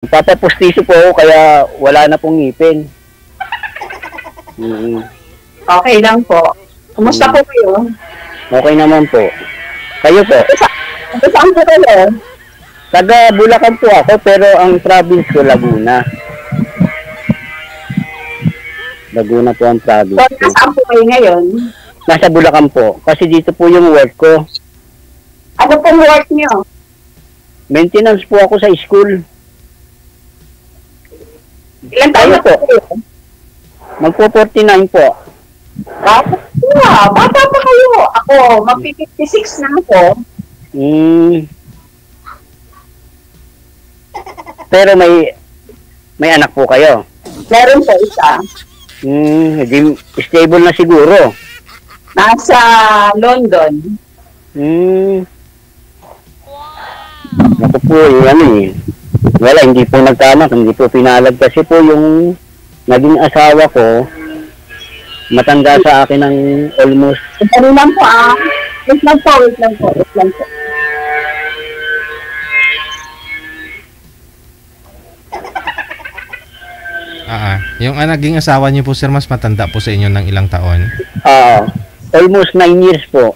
Papapustiso po ako kaya wala na pong ngipin. Okay lang po. Kumusta po kayo? Okay naman po. Kayo po? Saan po kayo? Taga Bulacan po ako pero ang province ko Laguna. Laguna po ang province So, ko. saan po kayo ngayon? Nasa Bulacan po. Kasi dito po yung work ko. Ano pong work niyo? Maintenance po ako sa school. Ilan taon Kayo na po po? kayo? Magpo 49 po. Bata pa kayo. Ako, mag-56 na ako. Pero may anak po kayo. Meron po isa. Di, stable na siguro. Nasa London. Ako po, wala, hindi po nagtama, hindi po pinalag kasi po yung naging asawa ko, matanda sa akin ng almost. Ano lang po Wait lang po. Yung naging asawa niyo po, sir, mas matanda po sa inyo ng ilang taon? Almost 9 years po.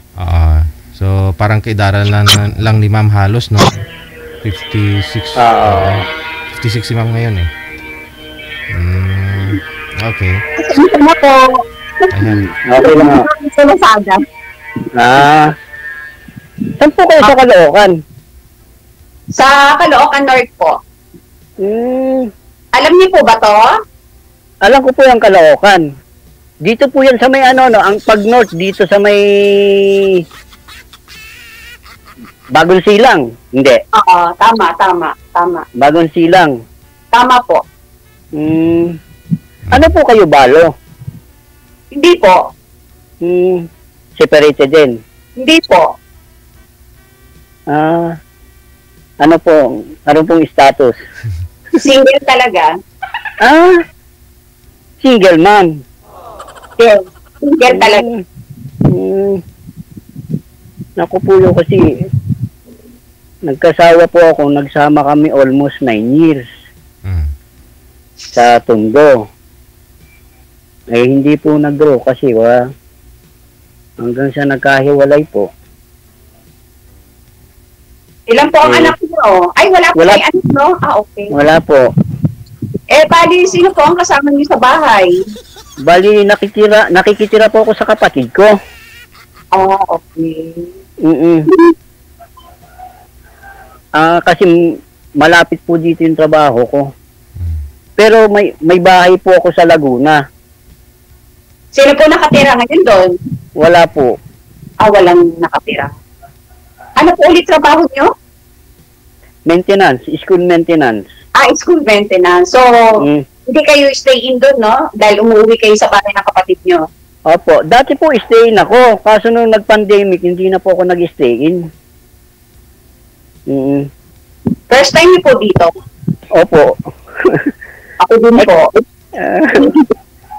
So, parang kaidaran lang ni ma'am halos, no? 56. 56 si ma'am ngayon, eh. Okay. Ano po? Ayan. Okay lang. Sa Lazada. Saan po kayo sa Caloocan? Sa Caloocan North po. Alam niyo po ba to? Alam ko po yung Caloocan. Dito po yan sa may ang pag-north dito sa may Bagong Silang. Hindi. Oo, tama. Bagong Silang. Tama po. Ano po kayo, Balo? Hindi po. Separated din. Hindi po. Ano pong status? Single talaga. Single mom. Yes. Single talaga. Naku po yun kasi nagkasawa po ako, nagsama kami almost 9 years sa Tondo. Hindi po nag-grow kasi hanggang sa nagkahiwalay po. Ilan po ang anak mo? Ay, wala po kayo anak, no? Okay. Wala po. Bali, sino po ang kasama niyo sa bahay? Bali, nakikitira po ako sa kapatid ko. Okay. Kasi malapit po dito yung trabaho ko. Pero may bahay po ako sa Laguna. Sino po nakatira ngayon doon? Wala po. Walang nakatira. Ano po ulit trabaho niyo? Maintenance, school maintenance. School maintenance. So, hindi kayo stay in doon, no? Dahil umuwi kayo sa bahay ng kapatid niyo. Opo. Dati po stay in ako. Kaso nung nag-pandemic, hindi na po ako nag-stay in. First time niyo po dito? Opo. Ako din po.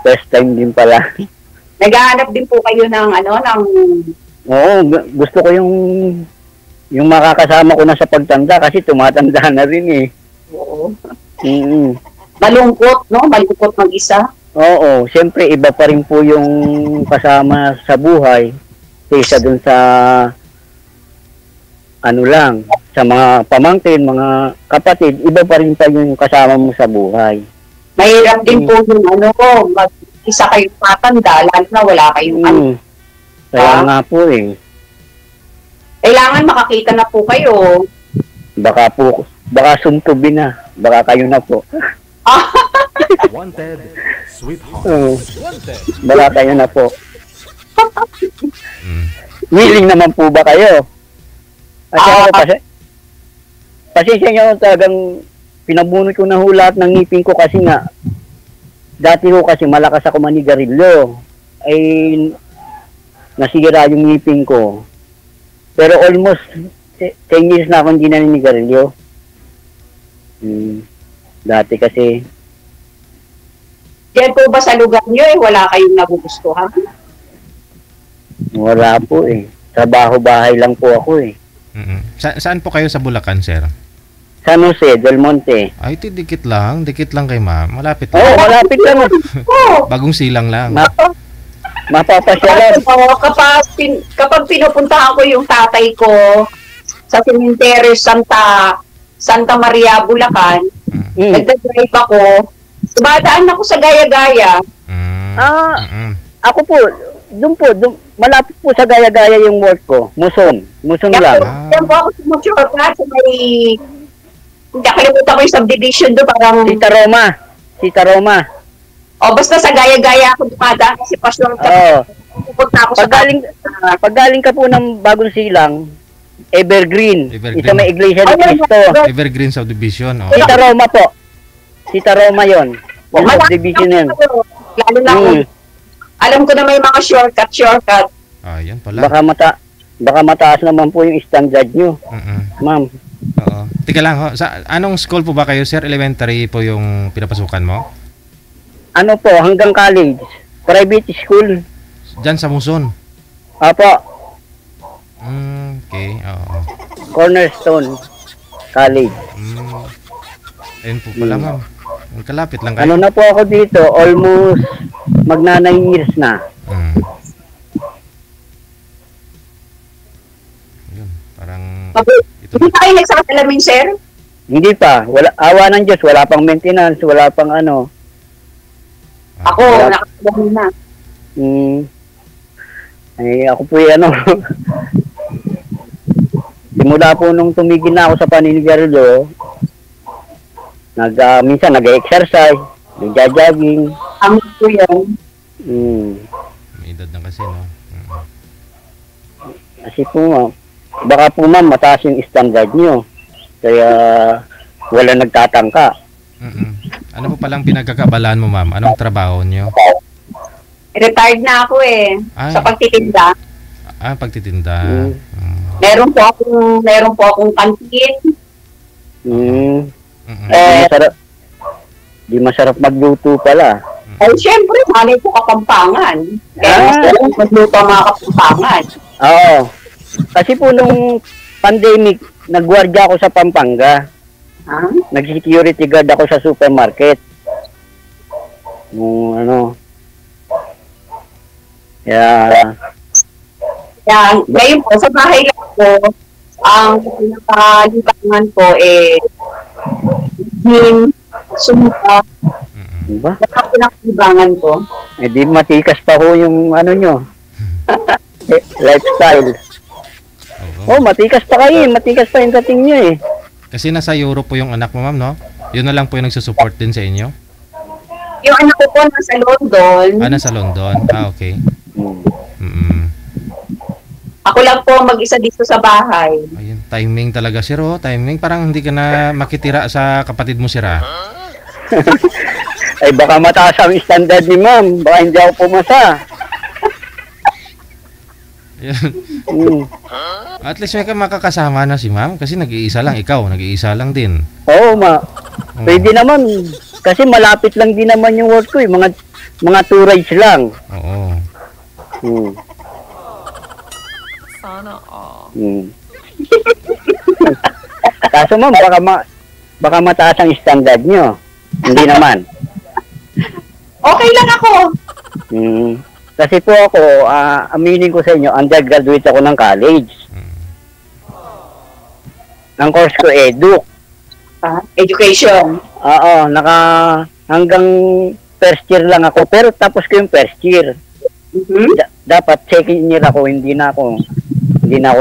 First time din pala. Naghahanap din po kayo ng Oo, gusto ko yung makakasama ko na sa pagtanda kasi tumatanda na rin eh. Oo. Malungkot, no? Malungkot mag-isa. Oo, siyempre iba pa rin po yung kasama sa buhay kaysa dun sa sa mga pamangkin, mga kapatid, iba pa rin pa yung kasama mo sa buhay. Mahirap din po yung mag-isa kayong matanda, lalo na wala kayong Kaya nga po eh. Kailangan makakita na po kayo. Baka suntubin na. Baka kayo na po. Wanted, sweetheart. Wanted. Baka kayo na po. Willing naman po ba kayo? Kasi ako pasensya nyo talagang pinabunot ko na lahat ng ngipin ko kasi nga dati ko kasi malakas ako manigarilyo. Nasira yung ngipin ko. Pero almost 10 years na ako hindi naninigarilyo. Dati kasi. Yan po ba sa lugar nyo wala kayong nagugustuhan? Wala po eh. Trabaho-bahay lang po ako eh. Saan po kayo sa Bulacan, sir? San Jose, Del Monte. Ay, dikit lang kay ma'am. Malapit Oo, lang. malapit lang. Bagong silang lang. Mapapasyalan. Kapag pinupuntahan ko yung tatay ko sa cemetery Santa Maria, Bulacan, nagdadrive ako, dumadaan ako sa Gaya-Gaya. Ako po, doon malapit po sa Gaya-Gaya yung work ko. Muson lang. Yan po ako sumusurot sa may, nakalimutan ko yung subdivision doon, parang, Sita Roma. o basta sa Gaya-Gaya ako dumadaan kasi pasyon ka. Oo. Pupunta ako sa Pag galing ka po ng Bagong Silang, Evergreen. Isa may Iglesia ni Cristo. Evergreen Subdivision. Oh. Sita Roma po. Sita Roma yun. Yung subdivision yun. Lalo na alam ko na may mga shortcut. Yan pala. Baka mataas naman po yung standard nyo. Ma'am. Oo. Tika lang ho. Anong school po ba kayo, sir? Elementary po yung pinapasukan mo? Ano po, hanggang college. Private school. Diyan sa Muson? Apo. Okay. Oo. Cornerstone College. Ayun po pala, ma'am. Kalapit lang kayo. Ano na po ako dito, almost magna 9 years na. Yun, parang Hindi pa kayo nagsasalamin, sir? Hindi pa. Awa ng Diyos, wala pang maintenance, wala pang ano. Ako, nakasalamin na. Ay, ako po ano. Simula po nung tumigil na ako sa paninigarilyo, minsan nag-exercise, nag-jogging. Ang po yan. May edad na kasi, no? Kasi po, baka po ma'am, mataas yung standard nyo. Kaya wala nagtatangka. Ano po palang pinagkakabalaan mo, ma'am? Anong trabaho nyo? Retired na ako sa pagtitinda. Pagtitinda. Meron po akong kantin. Di masarap magluto pala. Ay, syempre, malay po Kapampangan. Kaya mas magluto ang mga Kapampangan. Oo. Kasi po nung pandemic, nagwardya ako sa Pampanga. Nag-security guard ako sa supermarket. Nung ano. Ngayon po, sa bahay lang po, ang pinakalibangan ko sumpa. Diba? Ang pinakalibangan ko. Di matikas pa ho yung ano nyo. Lifestyle. Matikas pa kayo. Matikas pa yung dating nyo Kasi nasa Europe po yung anak mo, ma'am, no? Yun na lang po yung nagsusupport din sa inyo? Yung anak ko po nasa London. Nasa London? Okay. Ako lang po mag-isa dito sa bahay. Ayun, timing talaga, sir. Timing. Parang hindi ka na makitira sa kapatid mo, sir. Ay, baka mataas ang standard ni ma'am. Baka hindi ako pumasa. At least may makakasama na si ma'am kasi nag-iisa lang. Ikaw, nag-iisa lang din. Oo, pwede naman. Kasi malapit lang din naman yung work ko. Mga 2 rides lang. Oo. Sana all. Kaso ma'am, baka mataas ang standard nyo. Hindi naman. Okay lang ako. Kasi po ako, aminin ko sa inyo, undergraduate ako ng college. Ang course ko, Education. Oo, hanggang first year lang ako. Pero tapos ko yung first year. Dapat second year ako, hindi na ako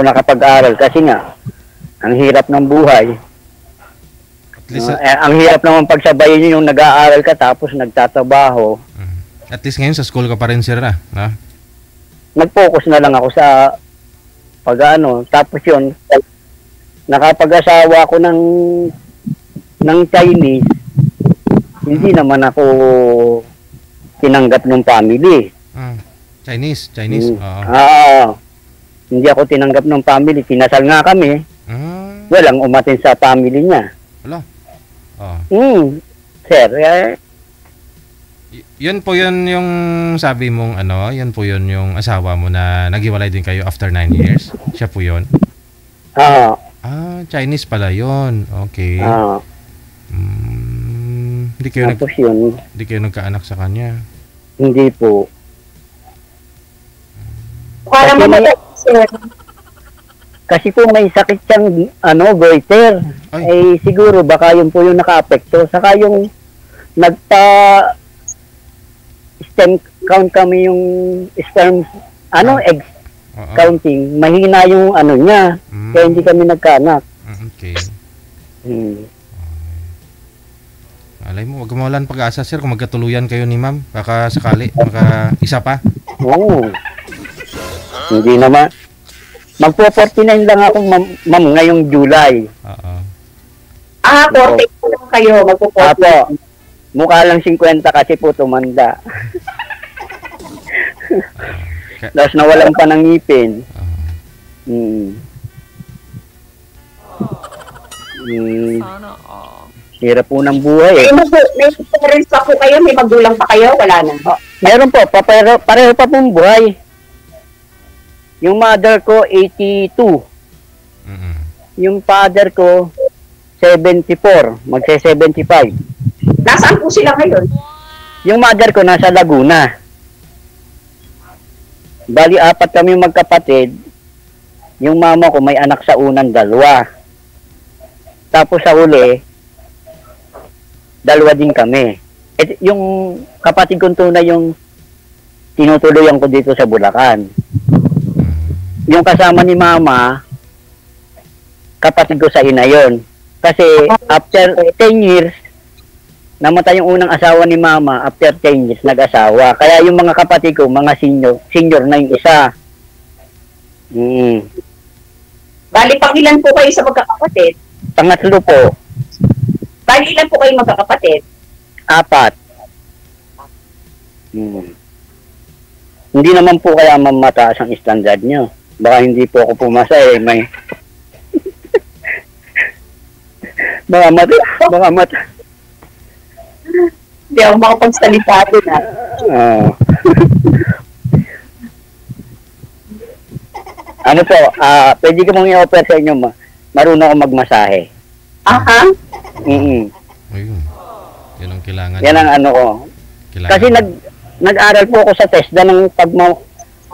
nakapag-aral kasi nga, ang hirap ng buhay. Ang hirap naman pagsabayin yung nag-aaral ka tapos nagtatrabaho. At least ngayon sa school ka pa rin, sir, na? Nag-focus na lang ako sa tapos yun, nakapag-asawa ako ng Chinese, hindi naman ako tinanggap ng family. Chinese? Hindi ako tinanggap ng family. Tinasal nga kami. Walang umatin sa family niya. Wala? Sir, yun po yun yung sabi mong yun po yun yung asawa mo na naghiwalay din kayo after 9 years? Siya po yun? Chinese pala yun. Okay. Hindi kayo Tapos yun, hindi kayo nagkaanak sa kanya. hindi po. Para Kasi mamatay, sir. Kasi po may sakit siyang goiter. Ay. Eh siguro baka yun po yung naka-apekto. Saka yung nagpa stem count kami yung sperm eggs Oo. counting. Mahina yung niya. Kaya hindi kami nagkaanak. Okay. Hmm. Alay mo, wag mo walang pag-asa, sir, kung magkatuluyan kayo ni ma'am. Baka sakali, baka isa pa. Oo. Hindi naman. Magpo-49 lang ako, ma'am, ngayong July. Oo. 40 lang kayo, magpo-40. Apo, mukha lang 50 kasi po tumanda. Tapos nawalan pa ng ngipin. Hmm. Sana all. Hirap po ng buhay eh. May parents pa po kayo, may magulang pa kayo, wala na. Meron po, pareho pa pong buhay. Yung mother ko, 82. Yung father ko, 74. Magse-75. Nasaan po sila ngayon? Yung mother ko, nasa Laguna. Bali, 4 kami magkapatid. Yung mama ko, may anak sa unang 2. Tapos sa huli, 2 din kami. Yung kapatid kong tunay yung tinutuloyan ko dito sa Bulacan. Yung kasama ni mama, kapatid ko sa ina yun. Kasi after 10 years, namatay yung unang asawa ni mama, after 10 years, nag-asawa. Kaya yung mga kapatid ko, mga senior na yung isa. Bali, pangilan po kayo sa magkakapatid? Pangatlo po, Bali, ilan po kayo magkakapatid? 4. Hindi naman po kaya mataas ang standard nyo. Baka hindi po ako pumasa eh. May... baka mata. Hindi ako makapagsalita doon na. Ano po, pwede ko mong i-offer sa inyo, marunong ako magmasahe. Aha. Ayun. Yan ang kailangan. Yan ang ko. Kailangan. Kasi nag-aral po ako sa TESDA ng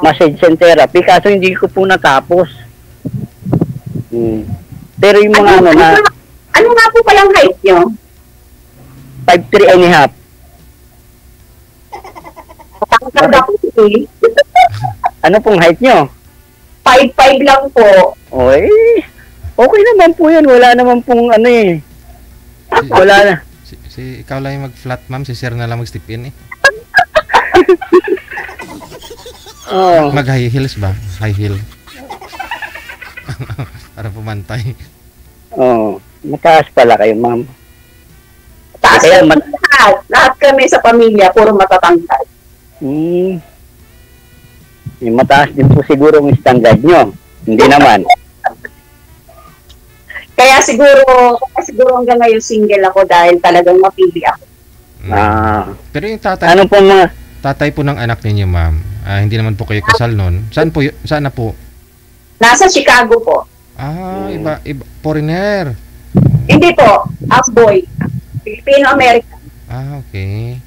massage and therapy, kaso hindi ko po natapos. Pero yung mga Ano nga po palang height nyo? 5'3" and a half. Patangkad ako eh. Ano pong height nyo? 5'5" lang po. Oy, okay naman po yan. Wala naman pong wala na. Si ikaw lang yung mag-flat, ma'am. Si sir na lang mag-step in eh. Mag-high heels ba? High heel. Para pumantay. Mataas pala kayo, ma'am. Taas Kaya lahat kami sa pamilya, puro matatangkad. Mataas din po siguro ang standard nyo. Hindi naman. Kaya siguro hanggang ngayon single ako dahil talagang mapili ako. Pero yung tatay, Ano po mga... tatay po ng anak ninyo, ma'am, hindi naman po kayo kasal noon. Saan na po? Nasa Chicago po. Iba, foreigner. Hindi po, half-boy. Filipino-American. Okay.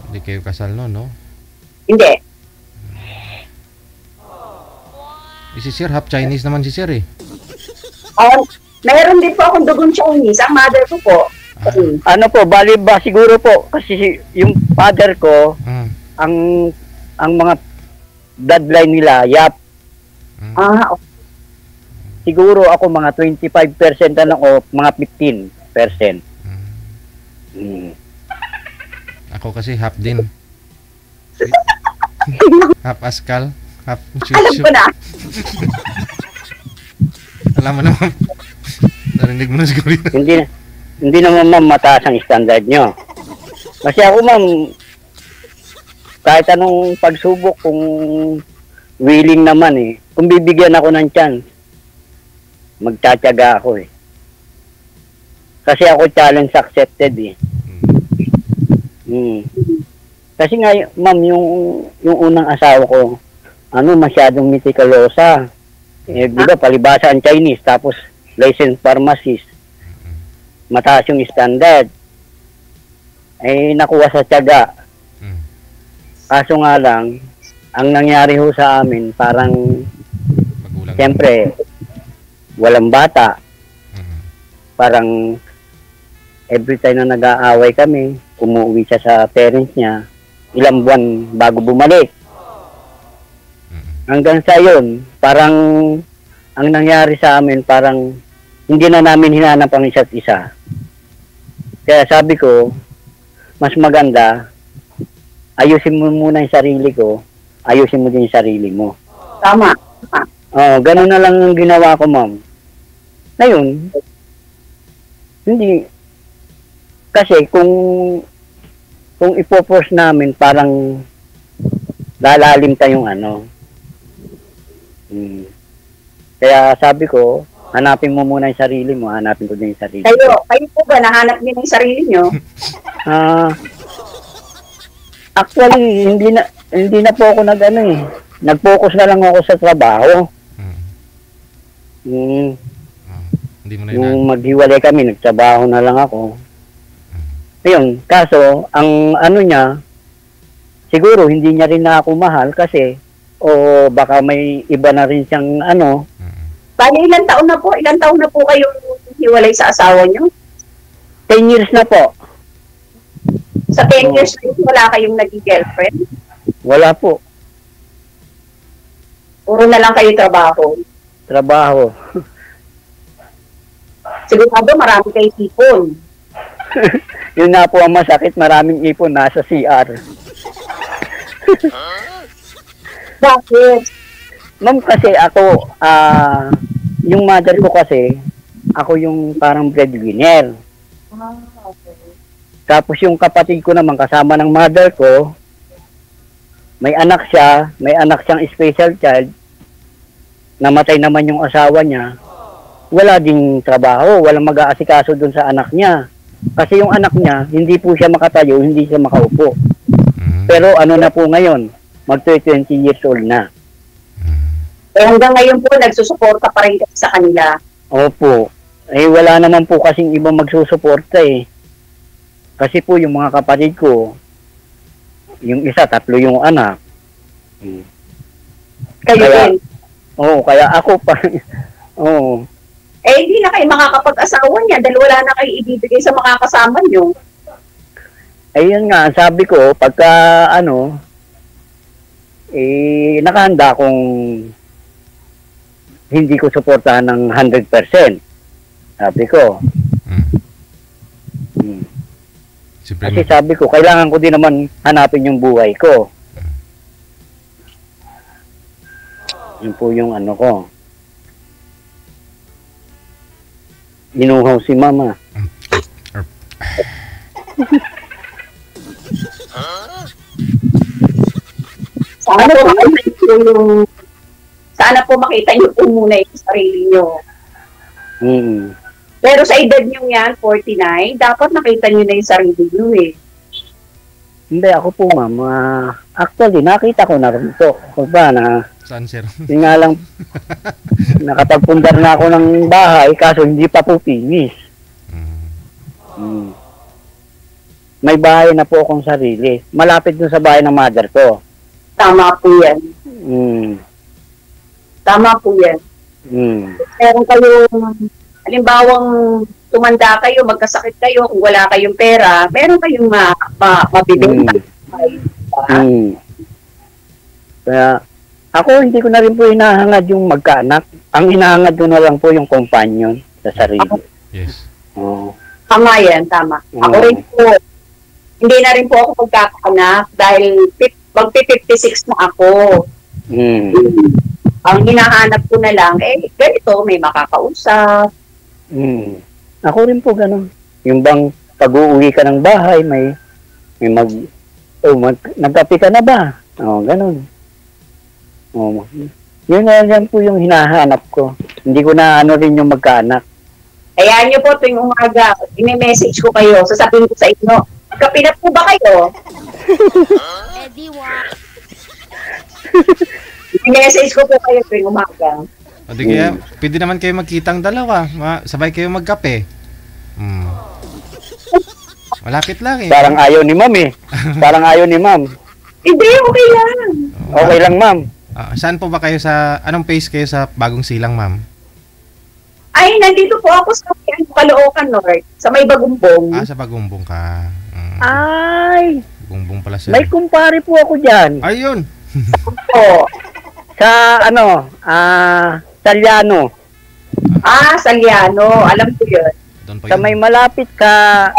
Hindi kayo kasal noon, no? Hindi. Si sir, half Chinese naman si sir eh. Meron din po akong dugong Chinese. Ang mother ko po. Ano po, bali ba siguro po, kasi yung father ko, ang mga bloodline nila, Yap. Okay. Siguro ako mga 25% lang o mga 15%. Ako kasi half din. Half Askal, half Alam ko na. Alam mo naman. Narinig mo na siguro yun. Hindi naman ma'am mataas ang standard nyo. Kasi ako ma'am, kahit anong pagsubok, kung willing naman eh, kung bibigyan ako ng chance, magtsatsaga ako eh. Kasi ako challenge accepted eh. Kasi nga ma'am, yung unang asawa ko, masyadong mitikalosa. Eh, di ba, palibasa ang Chinese, tapos licensed pharmacist. Mataas yung standard. Eh, nakuha sa tiyaga. Kaso nga lang, ang nangyari ho sa amin, parang, Magulang. siyempre, walang bata. Parang, every time na nag-aaway kami, umuwi siya sa parents niya, ilang buwan bago bumalik. Hanggang sa yun, parang, ang nangyari sa amin, parang, hindi na namin hinanap ang isa't isa. Kaya sabi ko, mas maganda, ayusin mo muna yung sarili ko, ayusin mo din yung sarili mo. Tama. Oh, ganun na lang ang ginawa ko, ma'am. Ngayon, hindi, kasi kung ipoforce namin, parang lalalim tayong ano. Kaya sabi ko, hanapin mo muna yung sarili mo, hanapin ko din yung sarili ko. Kayo po ba, nahanap niyo ng sarili niyo? Actually, hindi na po ako nag-focus na lang ako sa trabaho. Hindi mo na Nung maghiwalay kami, nagtrabaho na lang ako. Ayun, kaso, ang ano niya, siguro hindi niya rin na ako mahal kasi, o baka may iba na rin siyang ano. Bali, ilang taon na po kayong hiwalay sa asawa niyo? 10 years na po. Sa 10 years na yun, wala kayong naging girlfriend? Wala po. Puro na lang kayo trabaho. Trabaho. Sigurado marami kayong ipon. Yun na po ang masakit, maraming ipon nasa CR. Bakit? Ma'am, kasi ako, yung mother ko kasi, ako yung parang breadwinner. Okay. Tapos yung kapatid ko naman, kasama ng mother ko, may anak siyang special child, namatay naman yung asawa niya, wala ding trabaho, walang mag-aasikaso dun sa anak niya. Kasi yung anak niya, hindi po siya makatayo, hindi siya makaupo. Pero ano na po ngayon, mag-20 years old na. Eh hanggang ngayon po, nagsusuporta pa rin sa kanila. Opo. Eh wala naman po kasing ibang magsusuporta eh. Kasi po yung mga kapatid ko, yung isa, 3 yung anak. Kayo din? Oo, kaya ako pa. Oo. Eh, hindi na kayo makakapag-asawa niya dahil wala na kayo ibibigay sa makakasama niyo. Ayun nga, sabi ko, pagka nakahanda kung hindi ko suportahan ng 100%. Sabi ko. Kasi sabi ko, kailangan ko din naman hanapin yung buhay ko. Yun po yung ano ko. Inuhaw si mama. Sana po makita niyo po muna yung sarili niyo. Pero sa edad niyo yan, 49, dapat nakita niyo na yung sarili niyo eh. Hindi, ako po ma'am. Actually, nakita ko na rin ito. Kung ba na, saan, sir? Yun nga lang, nakapagpundar na ako ng bahay, kaso hindi pa po finish. May bahay na po akong sarili. Malapit dun sa bahay ng mother ko. Tama po yan. Tama po yan. Meron kayong, halimbawang tumanda kayo, magkasakit kayo, kung wala kayong pera, meron kayong mabibenta. Kaya, ako hindi ko na rin po hinahangad yung magkaanak. Ang hinahangad ko na lang po yung companion sa sarili. Yes. Tama yan, tama. Ako rin po, hindi na rin po ako magkakaanak dahil magpi-56 na ako. Ang hinahanap ko na lang, ganito, may makakausap. Ako rin po ganun. Yung bang pag-uwi ka ng bahay, may nagkape ka na ba? Ganun. Yun yan po yung hinahanap ko. Hindi ko na rin yung magkaanak. Ayan nyo po, tuwing umaga, i-message ko kayo, sasabihin ko sa inyo, magkape na po ba kayo? I-message ko po kayo tuwing umaga. O di kaya, pwede naman kayo magkitang dalawa. Sabay kayo magkape. Malapit lang eh. Parang ayaw ni ma'am eh. Parang ayaw ni ma'am. Hindi, okay lang. Okay lang, ma'am. Saan po ba kayo anong phase kayo sa Bagong Silang, ma'am? Ay, nandito po ako sa Caloocan North, sa may Bagumbong. Sa Bagumbong ka. Ay, Bagumbong pala sir. may kumpare po ako dyan. Ayun. Po. Sa Saliano. Saliano. Alam ko yun. Doon pa Sa yun. may malapit ka,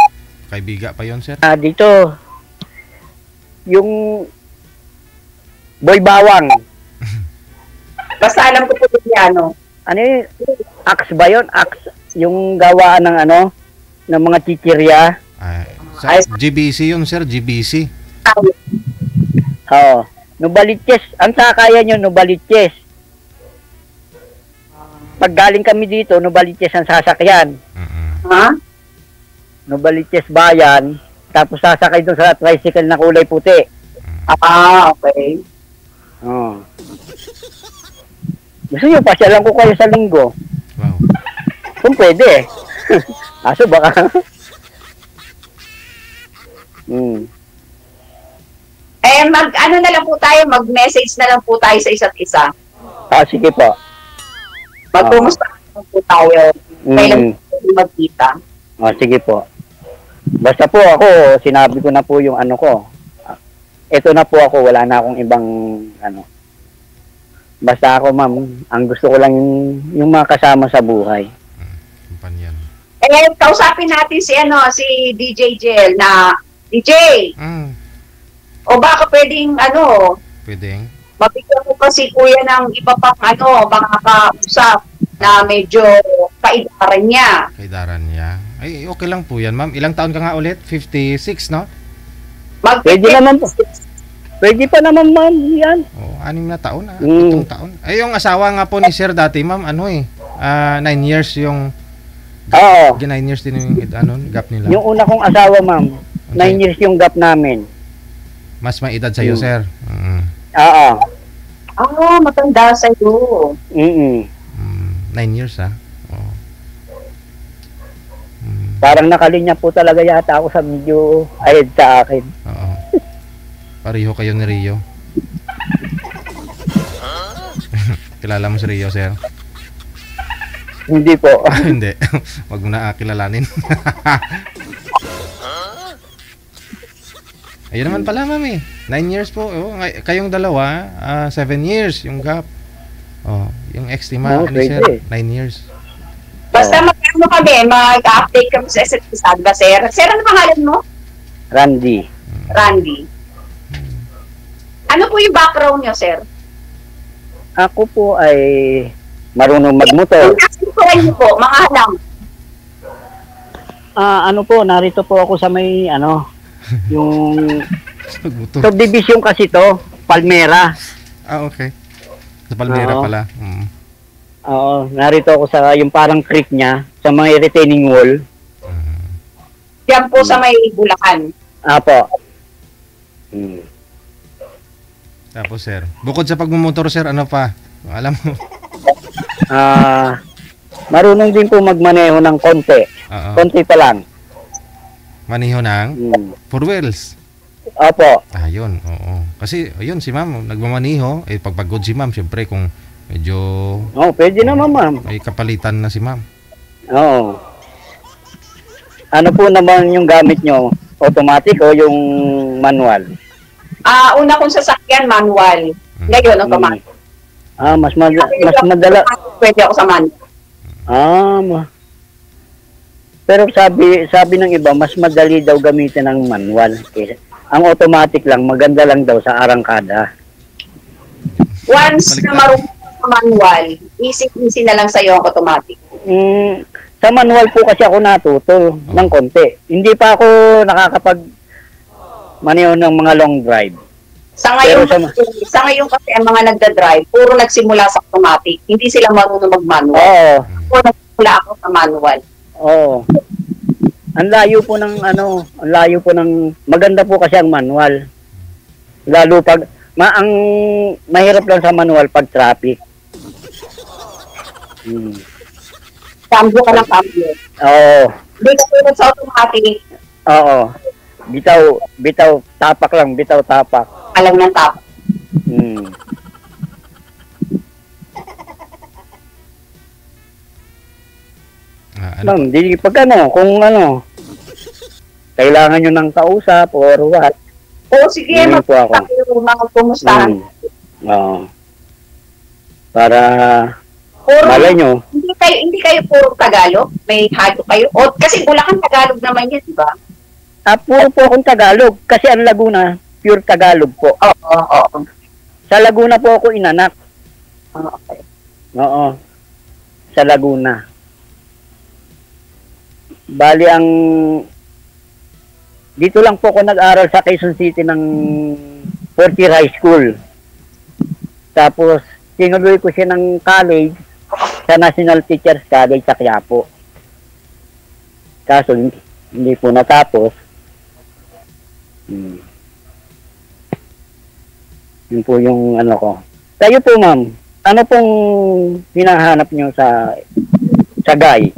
Kaibiga pa yun, sir. dito, yung Boy Bawang. Basta alam ko po Saliano. Ano yun? Axe ba yun? Axe, yung gawaan ng ng mga chichirya. GBC yun, sir. GBC. Oo. Nubalitches. Ang sakayan yun, Nubalitches. Pag galing kami dito, Nubalitches ang sasakyan. Ha? Nubalitches bayan. Tapos sasakay doon sa tricycle na kulay puti. Okay. Oo. Gusto nyo, pasyalan ko kayo sa linggo. Wow. Kung pwede. Aso baka. Ano na lang po tayo, mag-message na lang po tayo sa isa't isa. Sige po. Magkumusta na po tayo. Kailan po magkita. Sige po. Basta po ako, sinabi ko na po yung ko. Ito na po ako, wala na akong ibang Basta ako, ma'am, ang gusto ko lang yung mga kasama sa buhay. Kumpanyan. Kausapin natin si DJ Jel na, DJ! O baka pwedeng, Pwedeng. mabigyan ko kasi kuya ng iba pang baka kausap na medyo kaidaran niya. Kaidaran niya. Ay, okay lang po yan, ma'am. Ilang taon ka nga ulit? 56, no? Pwede naman po. Pwede pa naman, ma'am, yan. 6 na taon, 7 taon. Ay, yung asawa nga po ni Sir dati, ma'am, 9 years yung... Oo. 9 years din yung gap nila. Yung una kong asawa, ma'am, 9 years yung gap namin. Mas may edad sa'yo, sir. Oo. Matanda sa'yo. 9 years, Oo. Parang nakalinya po talaga yata ako sa medyo ahead sa akin. Oo. Pareho kayo ni Rio. Kilala mo si Rio, sir? Hindi po. Hindi. Wag mo na kilalanin. Ayun naman pala, ma'am 9 years po. Kayong dalawa, 7 years yung gap. Yung ex ni sir, 9 years. Basta mag-update kami sa isa't isa, ba, sir? Sir, ano pangalan mo? Randy. Ano po yung background niyo, sir? Ako po ay marunong magmotor. Yung po, mga alam. Narito po ako sa may yung Magmotor. subdivision kasi to, Palmera. Okay. Sa Palmera pala. Oo, narito ako sa yung parang creek niya, sa may retaining wall. Diyan po sa may Bulacan. Apo. Tapos, sir, bukod sa pagmumotor, sir, ano pa? Alam mo? Marunong din po magmaneho ng konti. Konti pa lang. Maniho ng 4 wheels. Opo. Yun, oo. Kasi, ayun, si ma'am, nagmamaniho. Pagpagod si ma'am, syempre, kung medyo... Pwede naman, ma'am. May kapalitan na si ma'am. Oo. Ano po naman yung gamit nyo? Automatic o yung manual? Una kong sasakyan, manual. Ngayon, automatic. Mas madala. Pwede ako sa manual. Pero sabi ng iba, mas madali daw gamitin ng manual. Ang automatic lang, maganda lang daw sa arangkada. Once na marunong sa manual, easy na lang sa'yo ang automatic. Sa manual po kasi ako natuto ng konti. Hindi pa ako maneho ng mga long drive. Sa ngayon kasi ang mga nagda-drive, puro nagsimula sa automatic. Hindi sila marunong mag-manual. Oo. Puro nagsimula ako sa manual. Oo. Ang layo po maganda po kasi ang manual. Lalo pag ang mahirap lang sa manual pag traffic. Cambio ka ng cambio. Oo. Hindi ka tulad sa automatic. Oo. Bitaw, tapak lang, bitaw, tapak. Alam ng tap. Ma'am, kung kailangan nyo ng kausap or what. Oo, sige, magpunta kayo, mga kumustahan. Oo. Para, malay nyo. Hindi kayo puro Tagalog? May halo kayo? O, kasi Bulacan Tagalog naman yan, di ba? Puro po akong Tagalog. Kasi ang Laguna, pure Tagalog po. Oo. Sa Laguna po ako inanak. Okay. Oo. Sa Laguna. Bali dito lang po ako nag-aral sa Quezon City ng 4th high school. Tapos, tinuloy ko siya ng college sa National Teachers College sa Quiapo. Kaso, hindi po natapos. Yun po yung ko. Kayo po, ma'am, ano pong hinahanap nyo sa guy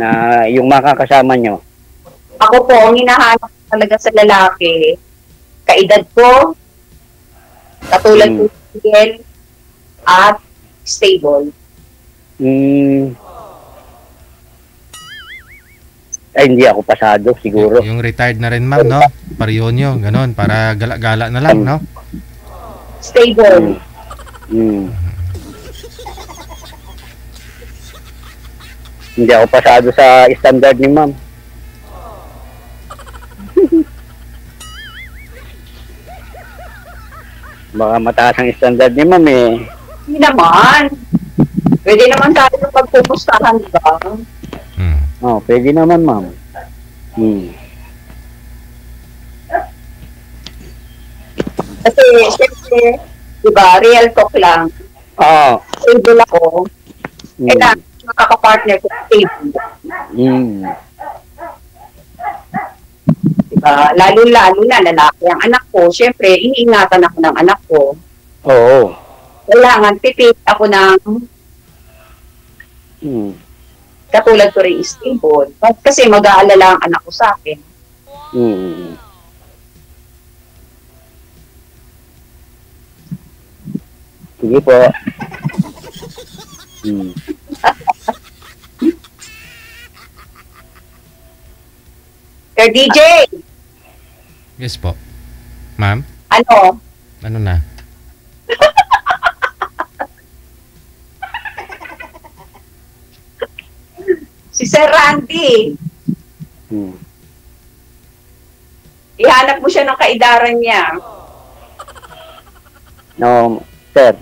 na yung makakasama nyo? Ako po, ang hinahanap talaga sa lalaki, kaedad ko, katulad ko single, at stable. Ay, hindi ako pasado, siguro. Yung retired na rin, ma'am, no? Pareho nyo, ganun, para gala-gala na lang, no? Stable. Hindi ako pasado sa standard ni ma'am. Baka mataas ang standard ni ma'am eh. Hindi naman. Pwede naman tayo pagpupustaan, di ba? Pwede naman, ma'am. Kasi, siyempre, di ba, real talk lang. Stable ako. Kailangan makakapartner ko stable. Diba? Lalo-lalo na lalaki ang anak ko. Siyempre, iniingatan ako ng anak ko. Oo. Kailangan pipit ako ng katulad ko rin stable. Kasi mag-aalala ang anak ko sa akin. Sige po. Sir DJ! Yes po. Ma'am? Ano? Ano na? Si Sir Randy. Ihanap mo siya ng kaidaran niya. No, sir.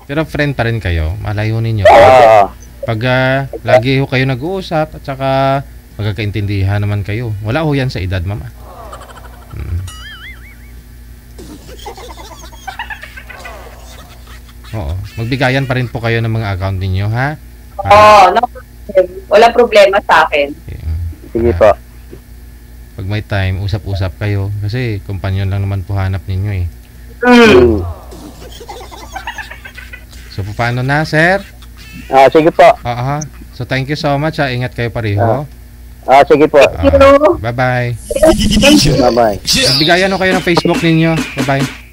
Pero friend pa rin kayo, malayo ninyo. Pag lagi ho kayo nag-uusap at saka magkakaintindihan naman kayo. Wala ho yan sa edad, mama. Oo. Magbigayan pa rin po kayo ng mga account ninyo, ha? No problem. Wala problema sa akin. Sige po. Pag may time, usap-usap kayo. Kasi kumpanyon lang naman po hanap ninyo eh. So, paano na, sir? Sige po. So, thank you so much. Ingat kayo pareho. Sige po. Bye-bye. Bye-bye. Magbigayan ho kayo ng Facebook ninyo. Bye-bye.